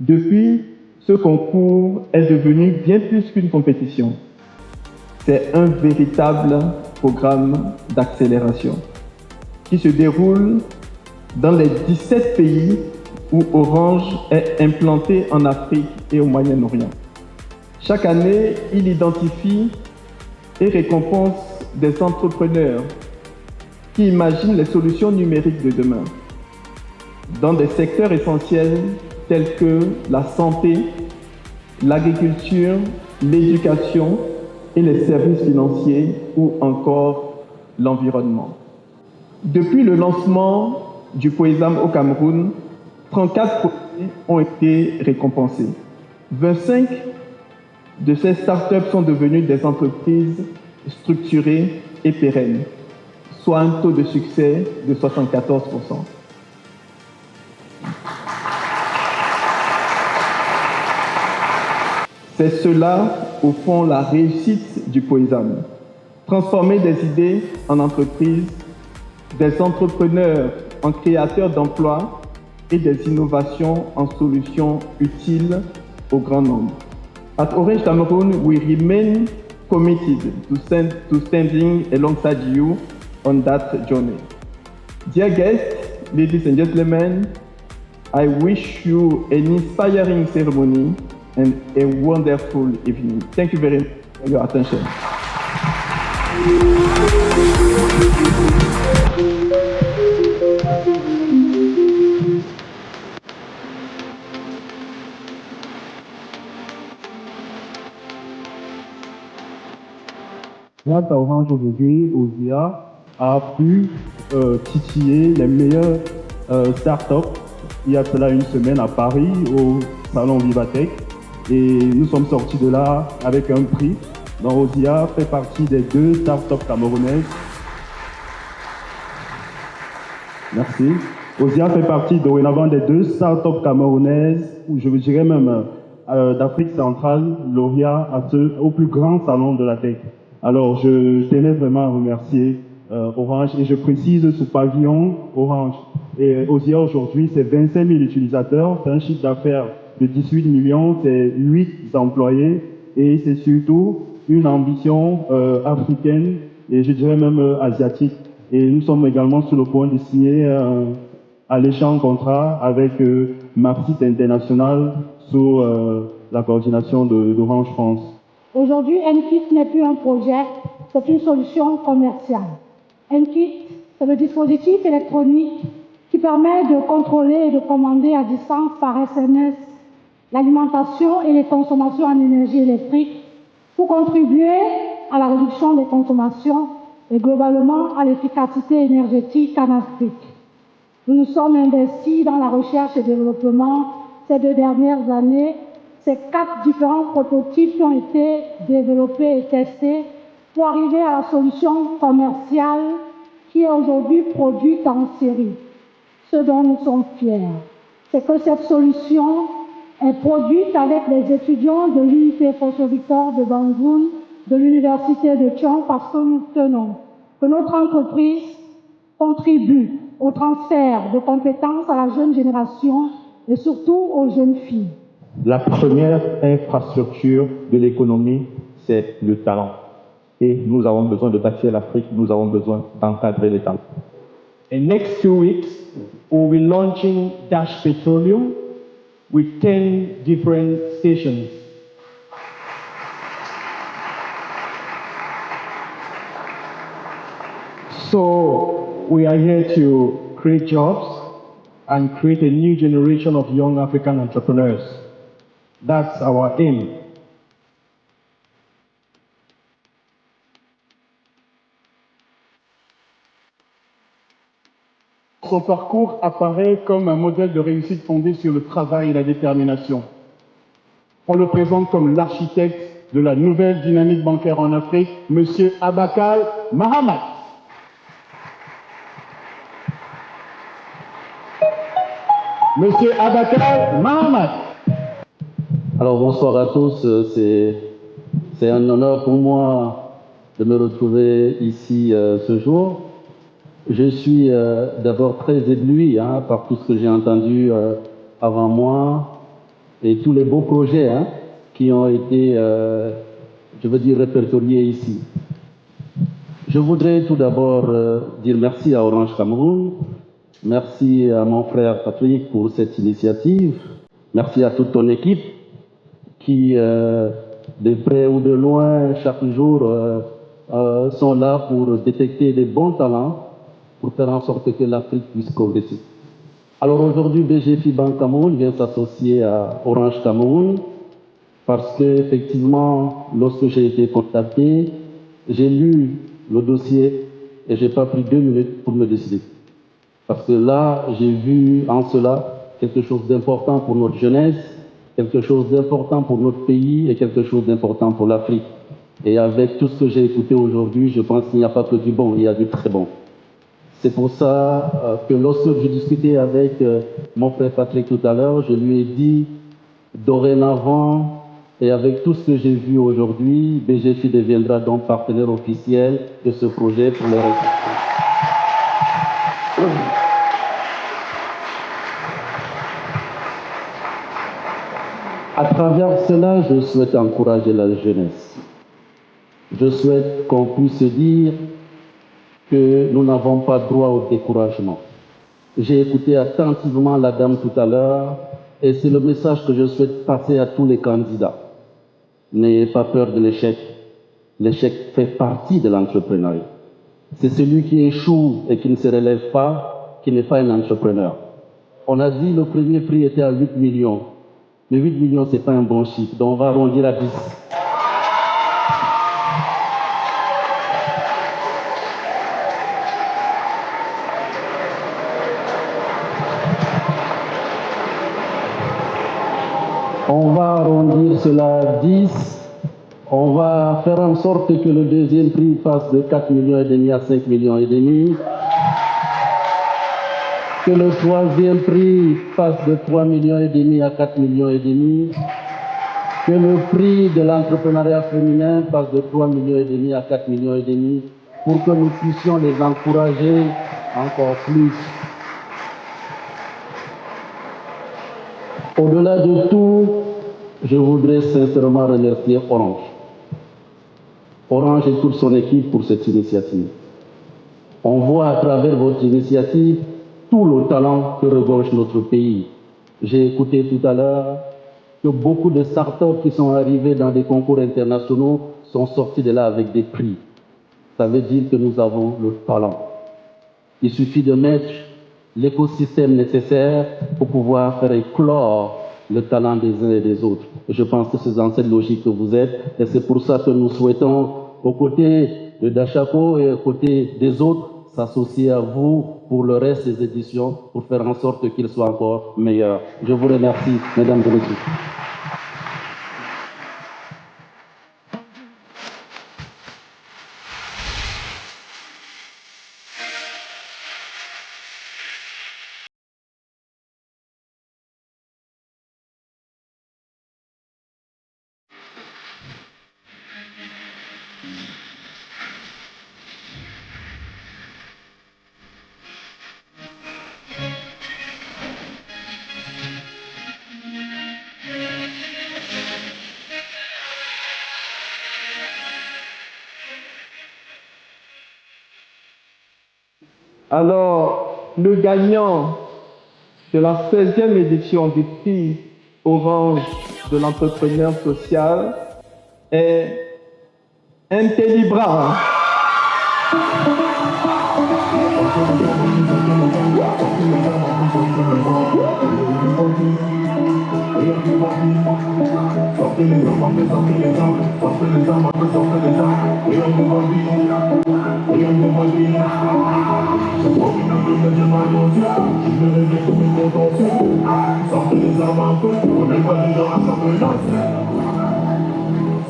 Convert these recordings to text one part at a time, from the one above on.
Depuis, ce concours est devenu bien plus qu'une compétition. C'est un véritable programme d'accélération qui se déroule dans les 17 pays où Orange est implanté en Afrique et au Moyen-Orient. Chaque année, il identifie et récompense des entrepreneurs qui imaginent les solutions numériques de demain dans des secteurs essentiels tels que la santé, l'agriculture, l'éducation et les services financiers ou encore l'environnement. Depuis le lancement du POESAM au Cameroun, 34 projets ont été récompensés. 25 de ces startups sont devenues des entreprises structurées et pérennes, soit un taux de succès de 74%. C'est cela, au fond, la réussite du POESAM. Transformer des idées en entreprises, des entrepreneurs en créateurs d'emplois et des innovations en solutions utiles au grand nombre. At Orange Cameroon, we remain committed to standing alongside you on that journey. Dear guests, ladies and gentlemen, I wish you an inspiring ceremony and a wonderful evening. Thank you very much for your attention. Grâce à Orange aujourd'hui, OSIA a pu titiller les meilleures startups il y a cela une semaine à Paris au salon Vivatech et nous sommes sortis de là avec un prix. Donc OSIA fait partie des 2 startups camerounaises. Merci. OSIA fait partie dorénavant des 2 startups camerounaises, ou je dirais même d'Afrique centrale, lauréat au plus grand salon de la tech. Alors, je tenais vraiment à remercier Orange et je précise ce pavillon Orange. Et OSIA aujourd'hui, c'est 25 000 utilisateurs, c'est un chiffre d'affaires de 18 millions, c'est 8 employés et c'est surtout une ambition africaine et je dirais même asiatique. Et nous sommes également sur le point de signer un alléchant contrat avec Martit International sous la coordination d'Orange France. Aujourd'hui, NKIT n'est plus un projet, c'est une solution commerciale. NKIT, c'est le dispositif électronique qui permet de contrôler et de commander à distance par SMS l'alimentation et les consommations en énergie électrique pour contribuer à la réduction des consommations et globalement à l'efficacité énergétique en Afrique. Nous nous sommes investis dans la recherche et développement ces 2 dernières années. Ces 4 différents prototypes qui ont été développés et testés pour arriver à la solution commerciale qui est aujourd'hui produite en série. Ce dont nous sommes fiers, c'est que cette solution est produite avec les étudiants de l'UIP Fosso-Victor de Bangoun, de l'Université de Thion, parce que nous tenons que notre entreprise contribue au transfert de compétences à la jeune génération et surtout aux jeunes filles. La première infrastructure de l'économie, c'est le talent. Et nous avons besoin de bâtir l'Afrique, nous avons besoin d'encadrer les talents. In next 2 weeks, we'll be launching Dash Petroleum with 10 different stations. So we are here to create jobs and create a new generation of young African entrepreneurs. That's our aim. Son parcours apparaît comme un modèle de réussite fondé sur le travail et la détermination. On le présente comme l'architecte de la nouvelle dynamique bancaire en Afrique, M. Abakal Mahamat. Monsieur Abakal Mahamat. Alors bonsoir à tous, c'est un honneur pour moi de me retrouver ici ce jour. Je suis d'abord très ébloui par tout ce que j'ai entendu avant moi et tous les beaux projets qui ont été, répertoriés ici. Je voudrais tout d'abord dire merci à Orange Cameroun, merci à mon frère Patrick pour cette initiative, merci à toute ton équipe qui, de près ou de loin, chaque jour, sont là pour détecter les bons talents, pour faire en sorte que l'Afrique puisse progresser. Alors aujourd'hui, BGFI Bank Cameroun vient s'associer à Orange Cameroun parce qu'effectivement, lorsque j'ai été contacté, j'ai lu le dossier et j'ai pas pris 2 minutes pour me décider. Parce que là, j'ai vu en cela quelque chose d'important pour notre jeunesse, quelque chose d'important pour notre pays et quelque chose d'important pour l'Afrique. Et avec tout ce que j'ai écouté aujourd'hui, je pense qu'il n'y a pas que du bon, il y a du très bon. C'est pour ça que lorsque j'ai discuté avec mon frère Patrick tout à l'heure, je lui ai dit, dorénavant, et avec tout ce que j'ai vu aujourd'hui, BGFI deviendra donc partenaire officiel de ce projet pour les résultats. À travers cela, je souhaite encourager la jeunesse. Je souhaite qu'on puisse se dire que nous n'avons pas droit au découragement. J'ai écouté attentivement la dame tout à l'heure et c'est le message que je souhaite passer à tous les candidats. N'ayez pas peur de l'échec. L'échec fait partie de l'entrepreneuriat. C'est celui qui échoue et qui ne se relève pas, qui n'est pas un entrepreneur. On a dit que le premier prix était à 8 millions. Mais 8 millions, ce n'est pas un bon chiffre, donc on va arrondir à 10. On va arrondir cela à 10. On va faire en sorte que le deuxième prix passe de 4,5 millions à 5,5 millions. Que le troisième prix passe de 3,5 millions à 4,5 millions. Que le prix de l'entrepreneuriat féminin passe de 3,5 millions à 4,5 millions pour que nous puissions les encourager encore plus. Au-delà de tout, je voudrais sincèrement remercier Orange. Orange et toute son équipe pour cette initiative. On voit à travers votre initiative tout le talent que regorge notre pays. J'ai écouté tout à l'heure que beaucoup de startups qui sont arrivés dans des concours internationaux sont sortis de là avec des prix. Ça veut dire que nous avons le talent. Il suffit de mettre l'écosystème nécessaire pour pouvoir faire éclore le talent des uns et des autres. Je pense que c'est dans cette logique que vous êtes et c'est pour ça que nous souhaitons, aux côtés de Dachako et aux côtés des autres, s'associer à vous pour le reste des éditions pour faire en sorte qu'ils soient encore meilleurs. Je vous remercie, mesdames et messieurs. Alors, le gagnant de la 16e édition du prix Orange de l'entrepreneur social est Intellibra.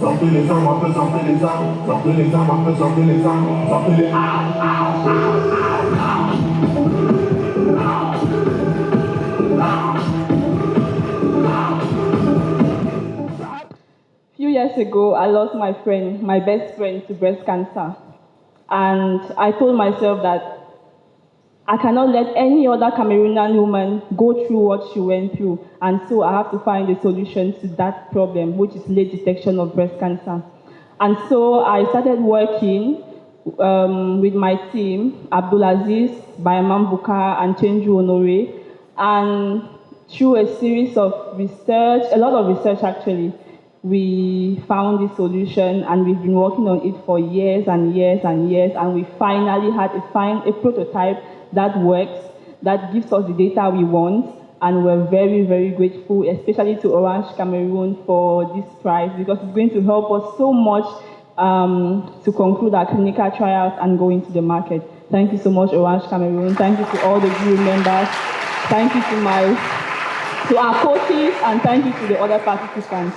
Sortez les armes, un peu, sortez les armes, sortez les armes, un peu, sortez les armes, sortez les Few years ago, I lost my friend, my best friend, to breast cancer. And I told myself that I cannot let any other Cameroonian woman go through what she went through. And so I have to find a solution to that problem, which is late detection of breast cancer. And so I started working with my team, Abdulaziz, Bayamam Buka, and Chenju Honore. And through a series of research, a lot of research actually, we found this solution, and we've been working on it for years and years and years, and we finally had to find a prototype that works, that gives us the data we want, and we're very, very grateful, especially to Orange Cameroon for this prize, because it's going to help us so much to conclude our clinical trials and go into the market. Thank you so much, Orange Cameroon. Thank you to all the jury members. Thank you to our coaches, and thank you to the other participants.